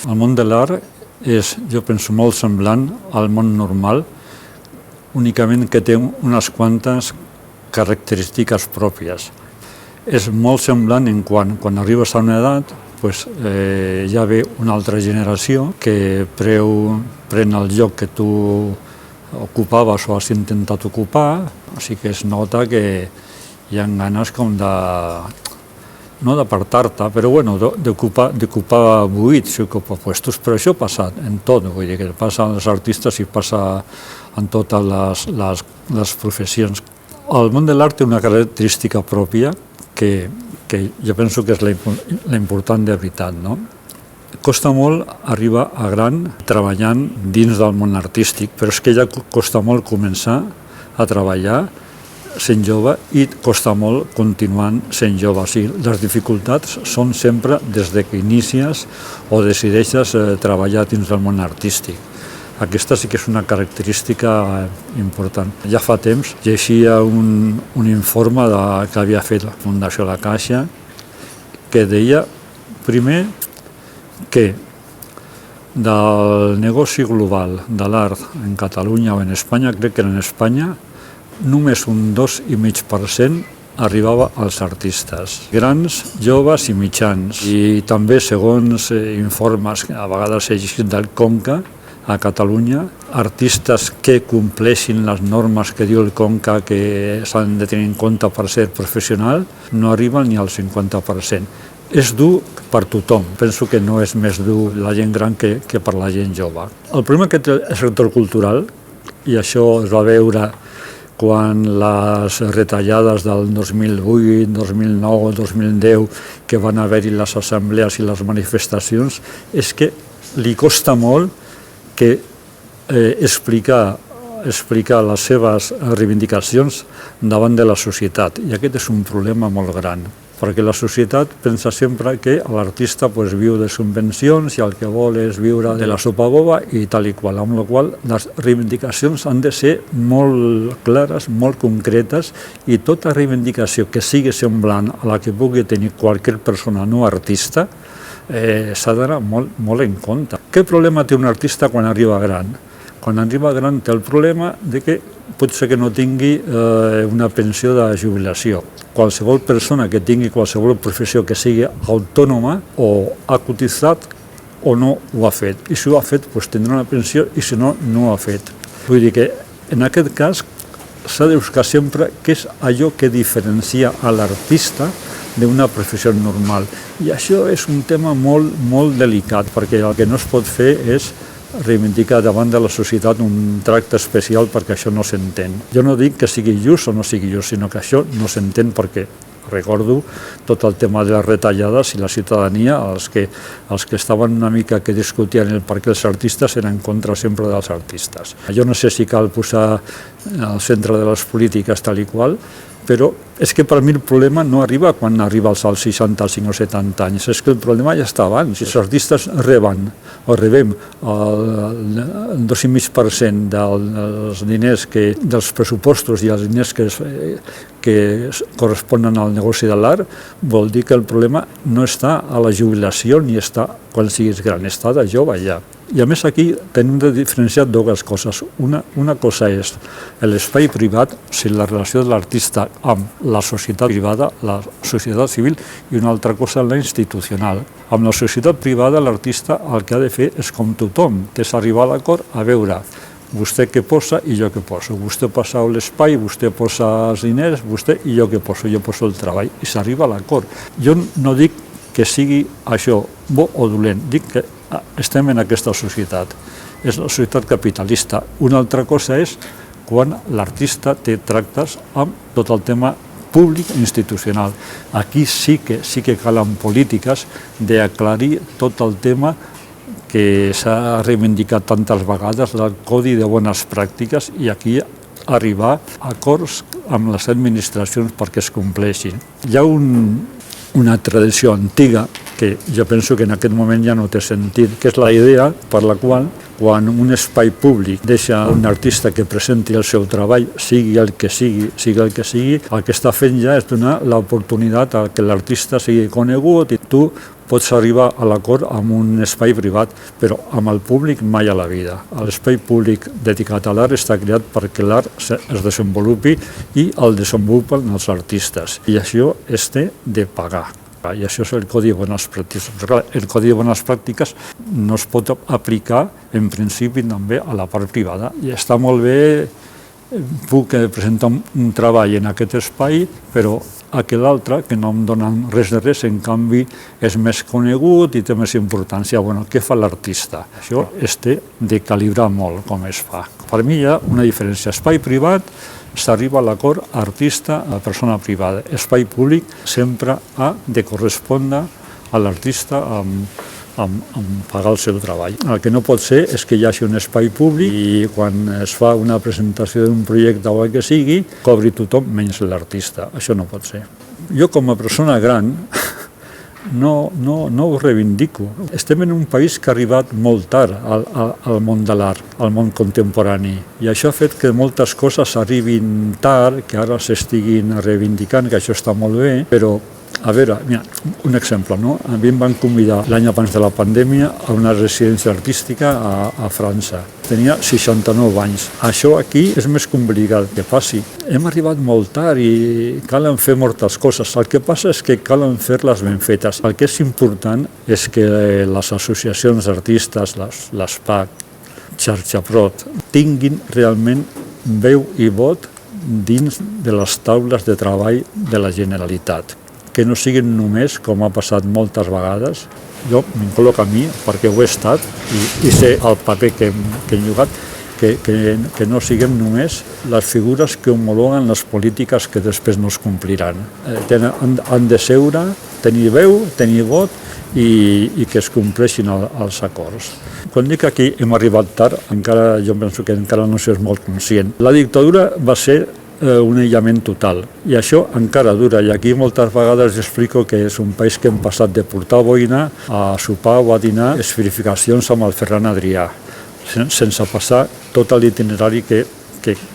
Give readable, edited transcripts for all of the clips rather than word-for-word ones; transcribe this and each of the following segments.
El món de l'art és, jo penso, molt semblant al món normal, únicament que té unes quantes característiques pròpies. És molt semblant en quan arribes a una edat, ja ve una altra generació que pren el lloc que tu ocupaves o has intentat ocupar, o sigui que es nota que hi ha ganes com no d'apartar-te, però d'ocupar buits i ocupar puestos. Però això passa en tot, vull dir que passa als artistes i passa en totes les professions. El món de l'art té una característica pròpia que jo penso que és la important de veritat, no? Costa molt arribar a gran treballant dins del món artístic, però és que ja costa molt començar a treballar sent jove i costa molt continuant sent jove. O sigui, les dificultats són sempre des que inicies o decideixes treballar dins del món artístic. Aquesta sí que és una característica important. Ja fa temps llegia un informe que havia fet la Fundació La Caixa que deia, primer, que del negoci global de l'art en Catalunya o en Espanya, crec que en Espanya només un 2,5% arribava als artistes, grans, joves i mitjans. I també, segons informes que a vegades he llegit del Conca, a Catalunya, artistes que compleixin les normes que diu el Conca que s'han de tenir en compte per ser professional, no arriben ni al 50%. És dur per tothom. Penso que no és més dur la gent gran que per la gent jove. El problema que té el sector cultural, i això es va veure quan les retallades del 2008, 2009, 2010, que van haver-hi les assemblees i les manifestacions, és que li costa molt que explicar les seves reivindicacions davant de la societat. I aquest és un problema molt gran, perquè la societat pensa sempre que l'artista viu de subvencions i el que vol és viure de la sopa boba i tal i qual, amb la qual les reivindicacions han de ser molt clares, molt concretes, i tota reivindicació que sigui semblant a la que pugui tenir qualsevol persona no artista s'ha d'anar molt en compte. Què problema té un artista quan arriba gran? Quan arriba gran té el problema de que pot ser que no tingui una pensió de jubilació. Qualsevol persona que tingui qualsevol professió que sigui autònoma o ha cotitzat o no ho ha fet. I si ho ha fet, tindrà una pensió, i si no, no ho ha fet. Vull dir que en aquest cas s'ha de buscar sempre què és allò que diferencia a l'artista d'una professió normal. I això és un tema molt delicat, perquè el que no es pot fer és reivindicar davant de la societat un tracte especial, perquè això no s'entén. Jo no dic que sigui just o no sigui just, sinó que això no s'entén perquè recordo tot el tema de les retallades i la ciutadania, els que estaven una mica que discutien el per què els artistes eren en contra sempre dels artistes. Jo no sé si cal posar al centre de les polítiques tal i qual, però és que per mi el problema no arriba quan arriba als 65 o 70 anys, és que el problema ja està abans. Si els artistes rebem el 2,5% dels diners dels pressupostos i els diners que corresponen al negoci de l'art, vol dir que el problema no està a la jubilació ni està quan siguis gran, està de jove ja. I a més aquí tenim de diferenciar dues coses. Una cosa és l'espai privat, o sigui, la relació de l'artista amb la societat privada, la societat civil, i una altra cosa la institucional. Amb la societat privada l'artista el que ha de fer és com tothom, que és arribar a l'acord a veure vostè què posa i jo què poso. Vostè posa l'espai, vostè posa els diners, vostè i jo què poso. Jo poso el treball i s'arriba a l'acord. Jo no dic que sigui això bo o dolent, dic que estem en aquesta societat. És la societat capitalista. Una altra cosa és quan l'artista té tractes amb tot el tema públic i institucional. Aquí sí que calen polítiques d'aclarir tot el tema que s'ha reivindicat tantes vegades del Codi de Bones Pràctiques i aquí arribar a acords amb les administracions perquè es compleixin. Hi ha una tradició antiga que jo penso que en aquest moment ja no té sentit, que és la idea per la qual quan un espai públic deixa un artista que presenti el seu treball, sigui el que sigui, el que està fent ja és donar l'oportunitat a que l'artista sigui conegut i tu pots arribar a l'acord amb un espai privat, però amb el públic mai a la vida. L'espai públic dedicat a l'art està creat perquè l'art es desenvolupi i el desenvolupen els artistes. I això es té de pagar. I això és el Codi de Bones Pràctiques. El Codi de Bones Pràctiques no es pot aplicar, en principi, també a la part privada. I està molt bé, puc presentar un treball en aquest espai, però aquell altre, que no em donen res de res, en canvi és més conegut i té més importància. Bueno, què fa l'artista? Això es té de calibrar molt com es fa. Per mi hi ha una diferència. Espai privat, s'arriba a l'acord artista a persona privada. Espai públic sempre ha de correspondre a l'artista amb pagar el seu treball. El que no pot ser és que hi hagi un espai públic i quan es fa una presentació d'un projecte o el que sigui, cobri tothom menys l'artista. Això no pot ser. Jo com a persona gran no ho reivindico. Estem en un país que ha arribat molt tard al món de l'art, al món contemporani, i això ha fet que moltes coses arribin tard, que ara s'estiguin reivindicant, que això està molt bé, però a veure, mira, un exemple, no? A mi em van convidar l'any abans de la pandèmia a una residència artística a França. Tenia 69 anys. Això aquí és més complicat que passi. Hem arribat molt tard i calen fer moltes coses. El que passa és que calen fer-les ben fetes. El que és important és que les associacions d'artistes, les PAC, Xarxa Prot, tinguin realment veu i vot dins de les taules de treball de la Generalitat. Que no siguin només, com ha passat moltes vegades, jo m'incloc a mi perquè ho he estat i sé el paper que he jugat, que no siguem només les figures que homologuen les polítiques que després no es compliran. Han de seure, tenir veu, tenir vot i que es compleixin els acords. Quan dic que aquí hem arribat tard, jo penso que encara no s'és molt conscient. La dictadura va ser un aïllament total. I això encara dura. I aquí moltes vegades explico que és un país que hem passat de portar boina a sopar o a dinar esferificacions amb el Ferran Adrià, sense passar tot l'itinerari que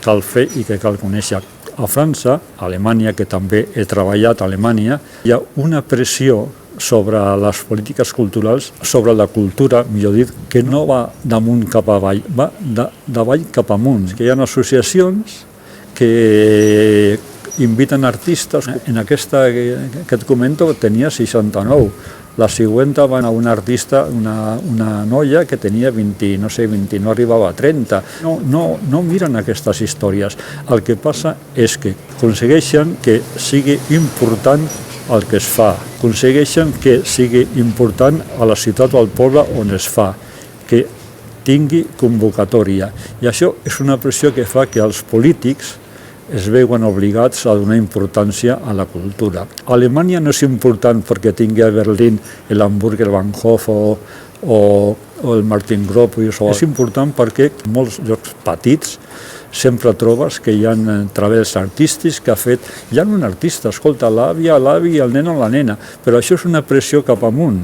cal fer i que cal conèixer. A França, a Alemanya, que també he treballat a Alemanya, hi ha una pressió sobre les polítiques culturals, sobre la cultura, millor dit, que no va d'amunt cap avall, va d'avall cap amunt. Que hi ha associacions que inviten artistes. En aquesta que et comento tenia 69. La següent van a una artista, una noia que tenia 20, no arribava a 30. No miren aquestes històries. El que passa és que aconsegueixen que sigui important el que es fa. Aconsegueixen que sigui important a la ciutat o al poble on es fa. Que tingui convocatòria. I això és una pressió que fa que els polítics es veuen obligats a donar importància a la cultura. A Alemanya no és important perquè tingui a Berlín l'Hamburger Bahnhof o el Martin Gropius. És important perquè en molts llocs petits sempre trobes que hi ha treballs artístics que ha fet... Hi ha un artista, escolta, l'avi, el nen o la nena, però això és una pressió cap amunt.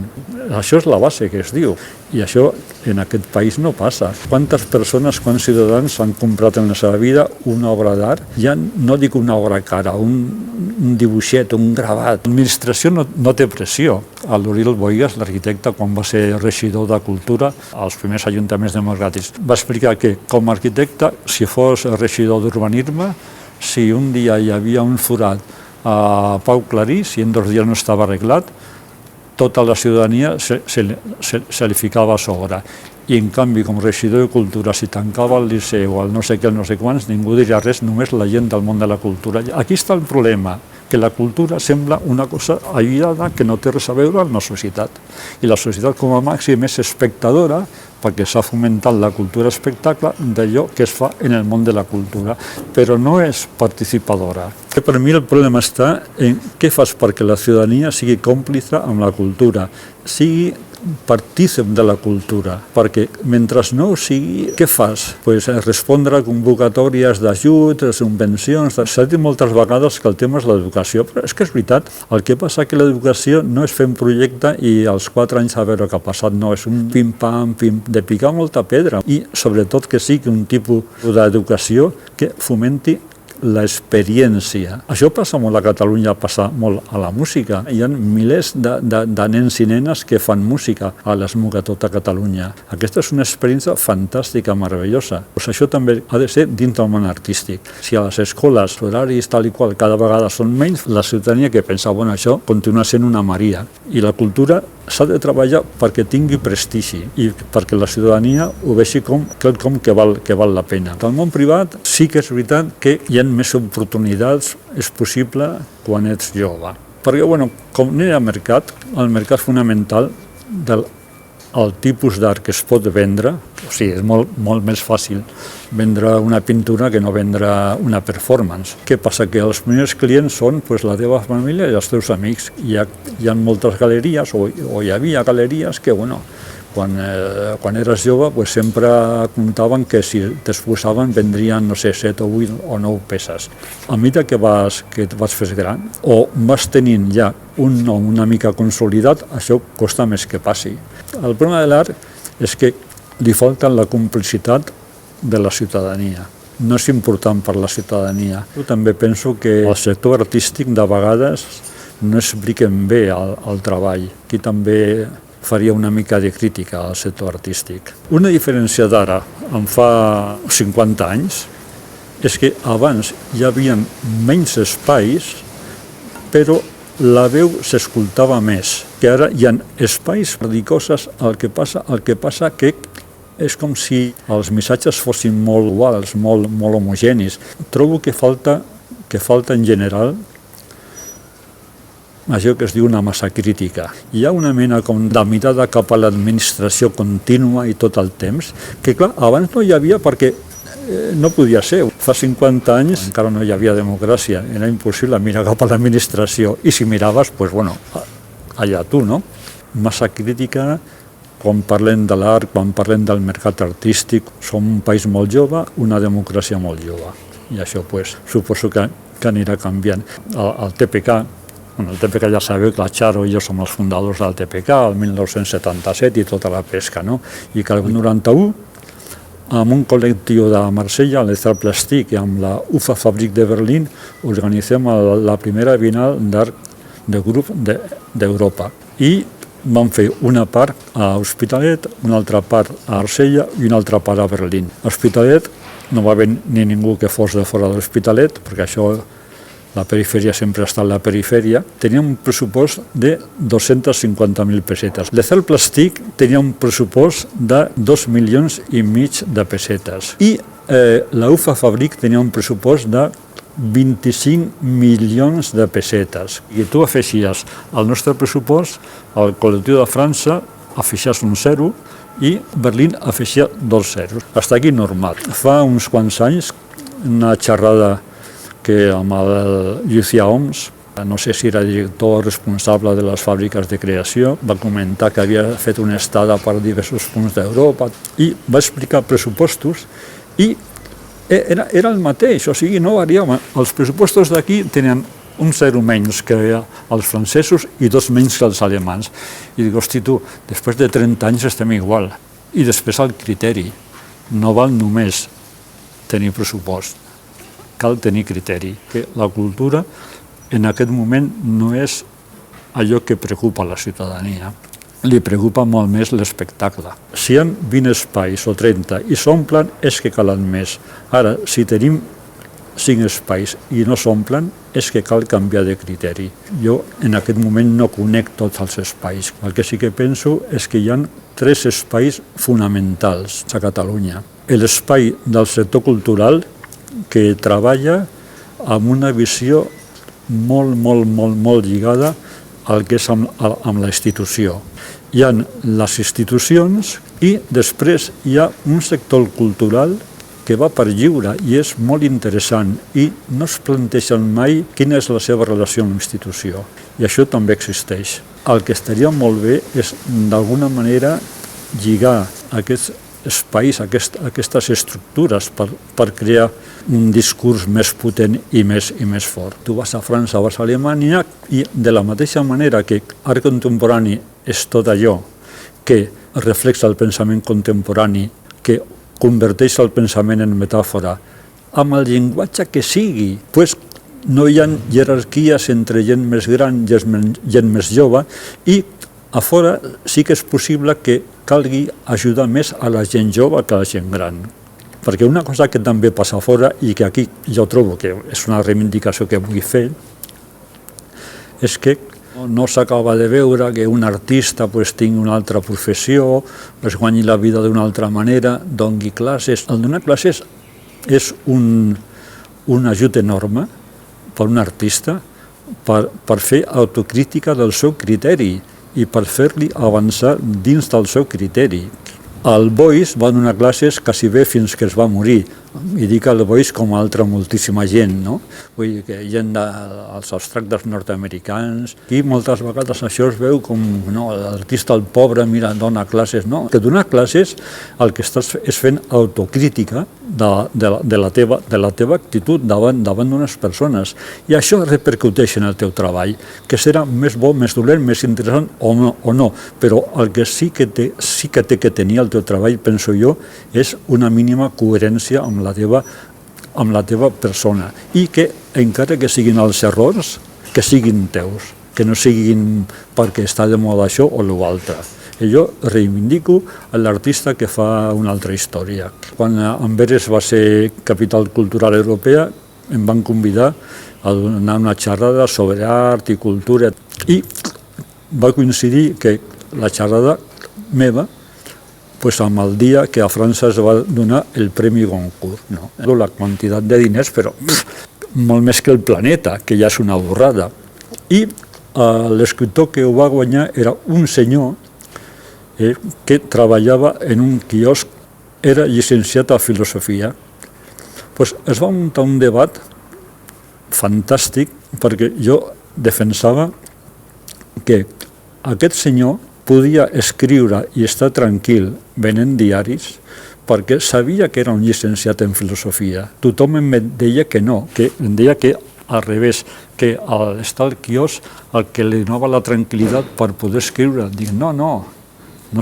Això és la base que es diu. I això en aquest país no passa. Quantes persones, quants ciutadans han comprat en la seva vida una obra d'art? Ja no dic una obra cara, un dibuixet, un gravat. L'administració no té pressió. L'Oriol Bohigas, l'arquitecte, quan va ser regidor de Cultura als primers ajuntaments democràtics, va explicar que com a arquitecte, si fos regidor d'urbanisme, si un dia hi havia un forat a Pau Clarís i en 2 dies no estava arreglat, tota la ciutadania se li ficava a sobre. I en canvi, com a regidor de Cultura, si tancava el liceu o el no sé què, el no sé quants, ningú diria res, només la gent del món de la cultura. Aquí està el problema, que la cultura sembla una cosa aïllada que no té res a veure amb la societat. I la societat com a màxim és espectadora, perquè s'ha fomentat la cultura espectacle d'allò que es fa en el món de la cultura, però no és participadora. Per mi el problema està en què fas perquè la ciutadania sigui còmplice amb la cultura, sigui partícip de la cultura, perquè mentre no ho sigui, què fas? Respondre a convocatòries d'ajuts, de subvencions. S'ha dit moltes vegades que el tema és l'educació, però és que és veritat. El que passa que l'educació no és fer un projecte i als 4 anys a veure què ha passat, no, és un pim-pam, de picar molta pedra i sobretot que sigui un tipus d'educació que fomenti l'experiència. Això passa molt a Catalunya, passa molt a la música. Hi ha milers de nens i nenes que fan música a l'ESMUC a tota Catalunya. Aquesta és una experiència fantàstica, meravellosa. Pues això també ha de ser dins del món artístic. Si a les escoles horaris tal i qual cada vegada són menys, la ciutadania que pensa, bueno, això continua sent una maria. I la cultura s'ha de treballar perquè tingui prestigi i perquè la ciutadania ho vegi com quelcom que val la pena. Al món privat sí que és veritat que hi ha més oportunitats, és possible quan ets jove. Perquè, bueno, com no hi ha mercat, el mercat fonamental del tipus d'art que es pot vendre, o sigui, és molt més fàcil vendre una pintura que no vendre una performance. Què passa? Que els primers clients són la teva família i els teus amics. Hi ha moltes galeries, o hi havia galeries que, bueno, quan eres jove sempre comptaven que si t'exposaven vendrien, no sé, 7 o 8 o 9 peces. A mesura que et vas fer gran o vas tenint ja un nom una mica consolidat, això costa més que passi. El problema de l'art és que li falta la complicitat de la ciutadania. No és important per la ciutadania. Jo també penso que el sector artístic de vegades no expliquen bé el treball. Aquí també faria una mica de crítica al sector artístic. Una diferència d'ara, en fa 50 anys, és que abans hi havia menys espais, però la veu s'escoltava més, que ara hi ha espais per dir coses, el que passa que és com si els missatges fossin molt iguals, molt homogenis. Trobo que falta en general això que es diu una massa crítica. Hi ha una mena com de mirada cap a l'administració contínua i tot el temps, que clar, abans no hi havia perquè no podia ser. Fa 50 anys encara no hi havia democràcia, era impossible mirar cap a l'administració i si miraves, allà tu, no? Massa crítica, quan parlem de l'art, quan parlem del mercat artístic, som un país molt jove, una democràcia molt jove. I això suposo que anirà canviant. El TPK ja sabeu que la Charo i jo som els fundadors del TPK, el 1977 i tota la pesca, no? I que el 91, amb un col·lectiu de Marsella, l'Estat Plàstic, i amb la UFA Fabrik de Berlín, organitzem la primera Bienal d'Art de grup d'Europa. I vam fer una part a Hospitalet, una altra part a Marsella i una altra part a Berlín. A Hospitalet no va haver ni ningú que fos de fora de l'Hospitalet, perquè això, la perifèria sempre està a la perifèria. Tenia un pressupost de 250.000 pessetes. L'Estat Plàstic tenia un pressupost de 2,5 milions de pessetes. I la UFA Fabrik tenia un pressupost de 25 milions de pessetes. I tu afegies al nostre pressupost, el col·lectiu de França afegies un 0 i Berlín afegia 2 zeros. Està aquí normal. Fa uns quants anys, una xerrada que amb el Llucià Oms, no sé si era director responsable de les fàbriques de creació, va comentar que havia fet una estada per diversos punts d'Europa i va explicar pressupostos i era el mateix, o sigui, no variava. Els pressupostos d'aquí tenien un 0 menys que els francesos i 2 menys que els alemans. I dic, hosti, tu, després de 30 anys estem igual. I després el criteri. No val només tenir pressupost, cal tenir criteri. Que la cultura en aquest moment no és allò que preocupa la ciutadania. Li preocupa molt més l'espectacle. Si hi ha 20 espais o 30 i s'omplen, és que calen més. Ara, si tenim 5 espais i no s'omplen, és que cal canviar de criteri. Jo en aquest moment no conec tots els espais. El que sí que penso és que hi ha 3 espais fonamentals a Catalunya. L'espai del sector cultural, que treballa amb una visió molt lligada al que és amb la institució. Hi ha les institucions i després hi ha un sector cultural que va per lliure i és molt interessant i no es plantegen mai quina és la seva relació amb la institució. I això també existeix. El que estaria molt bé és d'alguna manera lligar aquests espais, aquestes estructures per crear un discurs més potent i més fort. Tu vas a França, vas a Alemanya i de la mateixa manera que art contemporani és tot allò que reflexa el pensament contemporani, que converteix el pensament en metàfora amb el llenguatge que sigui. Pues no hi ha jerarquies entre gent més gran i gent més jove, i a fora sí que és possible que calgui ajudar més a la gent jove que a la gent gran. Perquè una cosa que també passa a fora, i que aquí jo trobo que és una reivindicació que vull fer, és que no s'acaba de veure que un artista tingui una altra professió, es guanyi la vida d'una altra manera, doni classes. El donar classes és un ajut enorme per un artista per fer autocrítica del seu criteri i per fer-li avançar dins del seu criteri. El Boix va donar classes quasi bé fins que es va morir, i dic el Boix com altra moltíssima gent, no? Vull dir que gent dels abstractes nord-americans, i moltes vegades això es veu com l'artista, el pobre, mira, dona classes, no? Que donar classes el que estàs és fent autocrítica de la teva actitud davant d'unes persones, i això repercuteix en el teu treball, que serà més bo, més dolent, més interessant o no, però el que sí que té que tenir el teu treball, penso jo, és una mínima coherència amb la teva persona, i que encara que siguin els errors, que siguin teus, que no siguin perquè està de moda això o l'altre. I jo reivindico l'artista que fa una altra història. Quan Amberes va ser capital cultural europea, em van convidar a donar una xerrada sobre art i cultura, i va coincidir que la xerrada meva amb el dia que a França es va donar el Premi Goncourt. La quantitat de diners, però molt més que el Planeta, que ja és una borrada. I l'escriptor que ho va guanyar era un senyor que treballava en un quiosc, era llicenciat a filosofia. Es va muntar un debat fantàstic, perquè jo defensava que aquest senyor podia escriure i estar tranquil venent diaris perquè sabia que era un llicenciat en filosofia. Tothom em deia que no, que em deia que al revés, que al estar al quiosc el que li donava la tranquil·litat per poder escriure. Dic, no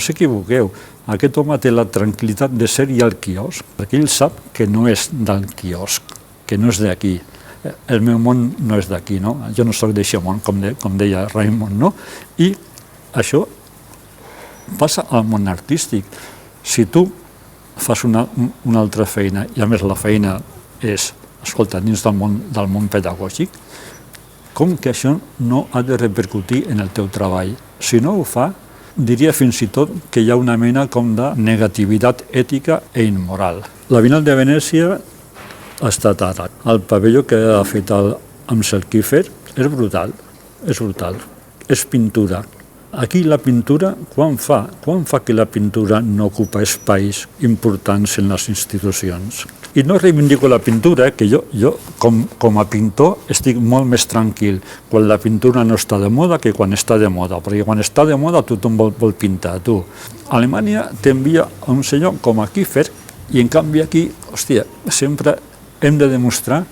s'equivoqueu, aquest home té la tranquil·litat de ser-hi al quiosc, perquè ell sap que no és del quiosc, que no és d'aquí. El meu món no és d'aquí, no? Jo no soc d'això món, com deia Raimon, no? I això passa al món artístic. Si tu fas una altra feina, i a més la feina és, escolta, dins del món pedagògic, com que això no ha de repercutir en el teu treball? Si no ho fa, diria fins i tot que hi ha una mena com de negativitat ètica i immoral. La Bienal de Venècia ha estat ara. El pavelló que ha fet amb Selkiefer és brutal, és pintura. Aquí la pintura, quan fa que la pintura no ocupa espais importants en les institucions? I no reivindico la pintura, que jo com a pintor estic molt més tranquil quan la pintura no està de moda que quan està de moda, perquè quan està de moda tothom vol pintar, tu. Alemanya t'envia a un senyor com a Kiefer, i en canvi aquí, hòstia, sempre hem de demostrar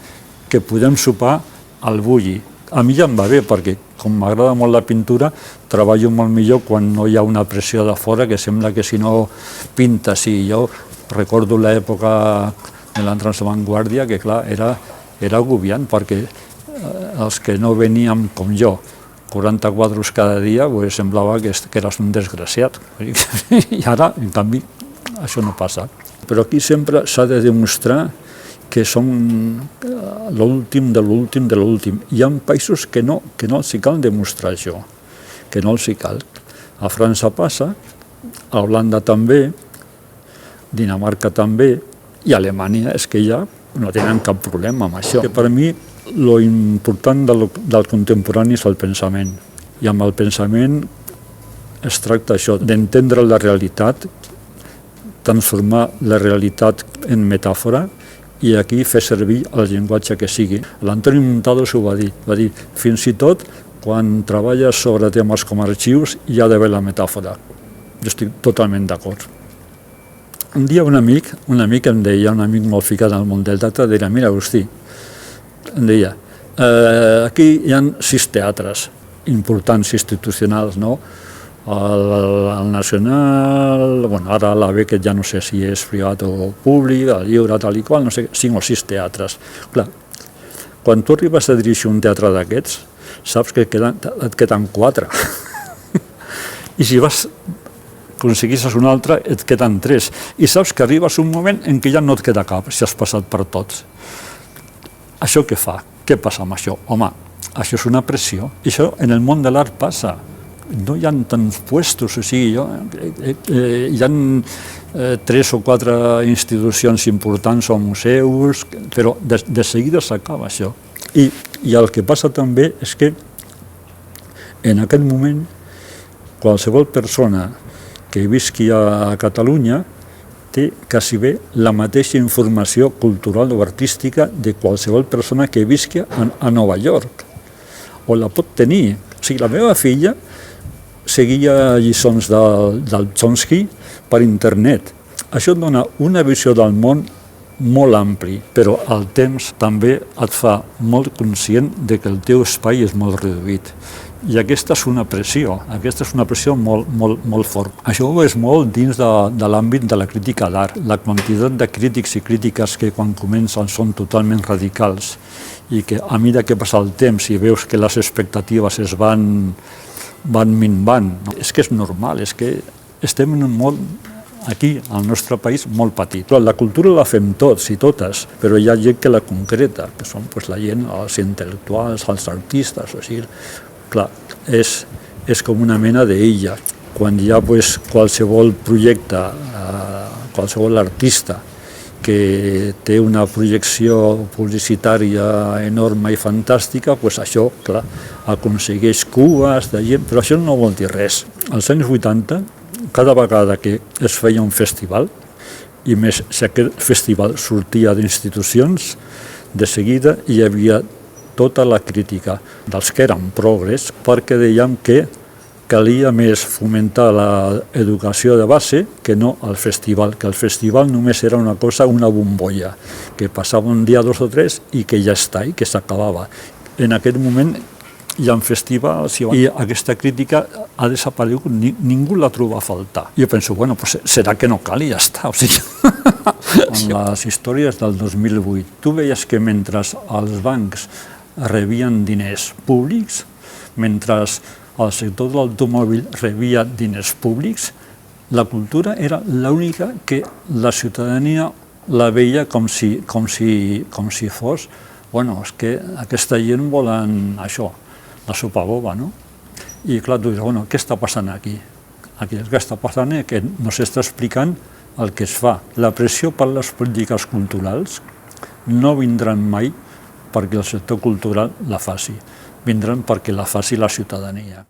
que podem sopar al bulli. A mi ja em va bé, perquè com m'agrada molt la pintura, treballo molt millor quan no hi ha una pressió de fora, que sembla que si no pinta, sí. Jo recordo l'època de la Transvanguardia, que clar, era agobiant, perquè els que no veníem com jo, 40 quadros cada dia, semblava que eres un desgraciat. I ara, en canvi, això no passa. Però aquí sempre s'ha de demostrar que són l'últim de l'últim de l'últim. Hi ha països que no els cal demostrar això, que no els cal. A França passa, a Holanda també, Dinamarca també, i a Alemanya és que ja no tenen cap problema amb això. Per mi, l'important del contemporani és el pensament, i amb el pensament es tracta això, d'entendre la realitat, transformar la realitat en metàfora, i aquí fer servir el llenguatge que sigui. L'Antoni Muntados ho va dir, fins i tot quan treballes sobre temes com arxius hi ha d'haver la metàfora. Jo estic totalment d'acord. Un dia un amic em deia, un amic molt ficat al món del teatre, deia, mira, Agustí, em deia, aquí hi ha 6 teatres importants, institucionals, no? el nacional, bueno, ara la Beckett ja no sé si és privat o públic, el Lliure, tal i qual, no sé, 5 o 6 teatres. Clar, quan tu arribes a dirigir un teatre d'aquests, saps que et queden 4. I si aconseguissis un altre, et queden 3. I saps que arribes un moment en què ja no et queda cap, si has passat per tots. Això què fa? Què passa amb això? Home, això és una pressió. I això en el món de l'art passa. No hi ha tants puestos, o sigui, hi ha 3 o 4 institucions importants o museus, però de seguida s'acaba això. I el que passa també és que en aquest moment qualsevol persona que visqui a Catalunya té quasi bé la mateixa informació cultural o artística de qualsevol persona que visqui a Nova York, o la pot tenir. O sigui, la meva filla seguia lliçons del Chomsky per internet. Això et dona una visió del món molt ampli, però al temps també et fa molt conscient de que el teu espai és molt reduït. I aquesta és una pressió molt fort. Això és molt dins de l'àmbit de la crítica d'art. La quantitat de crítics i crítiques que quan comencen són totalment radicals i que a mesura que passa el temps i veus que les expectatives es van minvant. És que és normal, és que estem en un món aquí, al nostre país, molt petit. La cultura la fem tots i totes, però hi ha gent que la concreta, que són la gent, els intel·lectuals, els artistes, o sigui, clar, és com una mena d'illa. Quan hi ha qualsevol projecte, qualsevol artista que té una projecció publicitària enorme i fantàstica, això, clar, aconsegueix cues de gent, però això no vol dir res. Als anys 80, cada vegada que es feia un festival, i més si aquest festival sortia d'institucions, de seguida hi havia tota la crítica dels que eren progres, perquè dèiem que calia més fomentar l'educació de base que no el festival, que el festival només era una cosa, una bombolla, que passava un dia, 2 o 3 i que ja està, i que s'acabava. En aquest moment hi ha festivals i aquesta crítica ha desaparegut, ningú la troba a faltar. Jo penso, bueno, serà que no cal i ja està. O sigui, en les històries del 2008, tu veies que mentre els bancs rebien diners públics, mentre el sector de l'automòbil rebia diners públics, la cultura era l'única que la ciutadania la veia com si fos, bueno, és que aquesta gent volen això, la sopa boba, no? I clar, tu dius, bueno, què està passant aquí? Aquí el que està passant és que no s'està explicant el que es fa. La pressió per les polítiques culturals no vindran mai perquè el sector cultural la faci, vindran perquè la faci la ciutadania.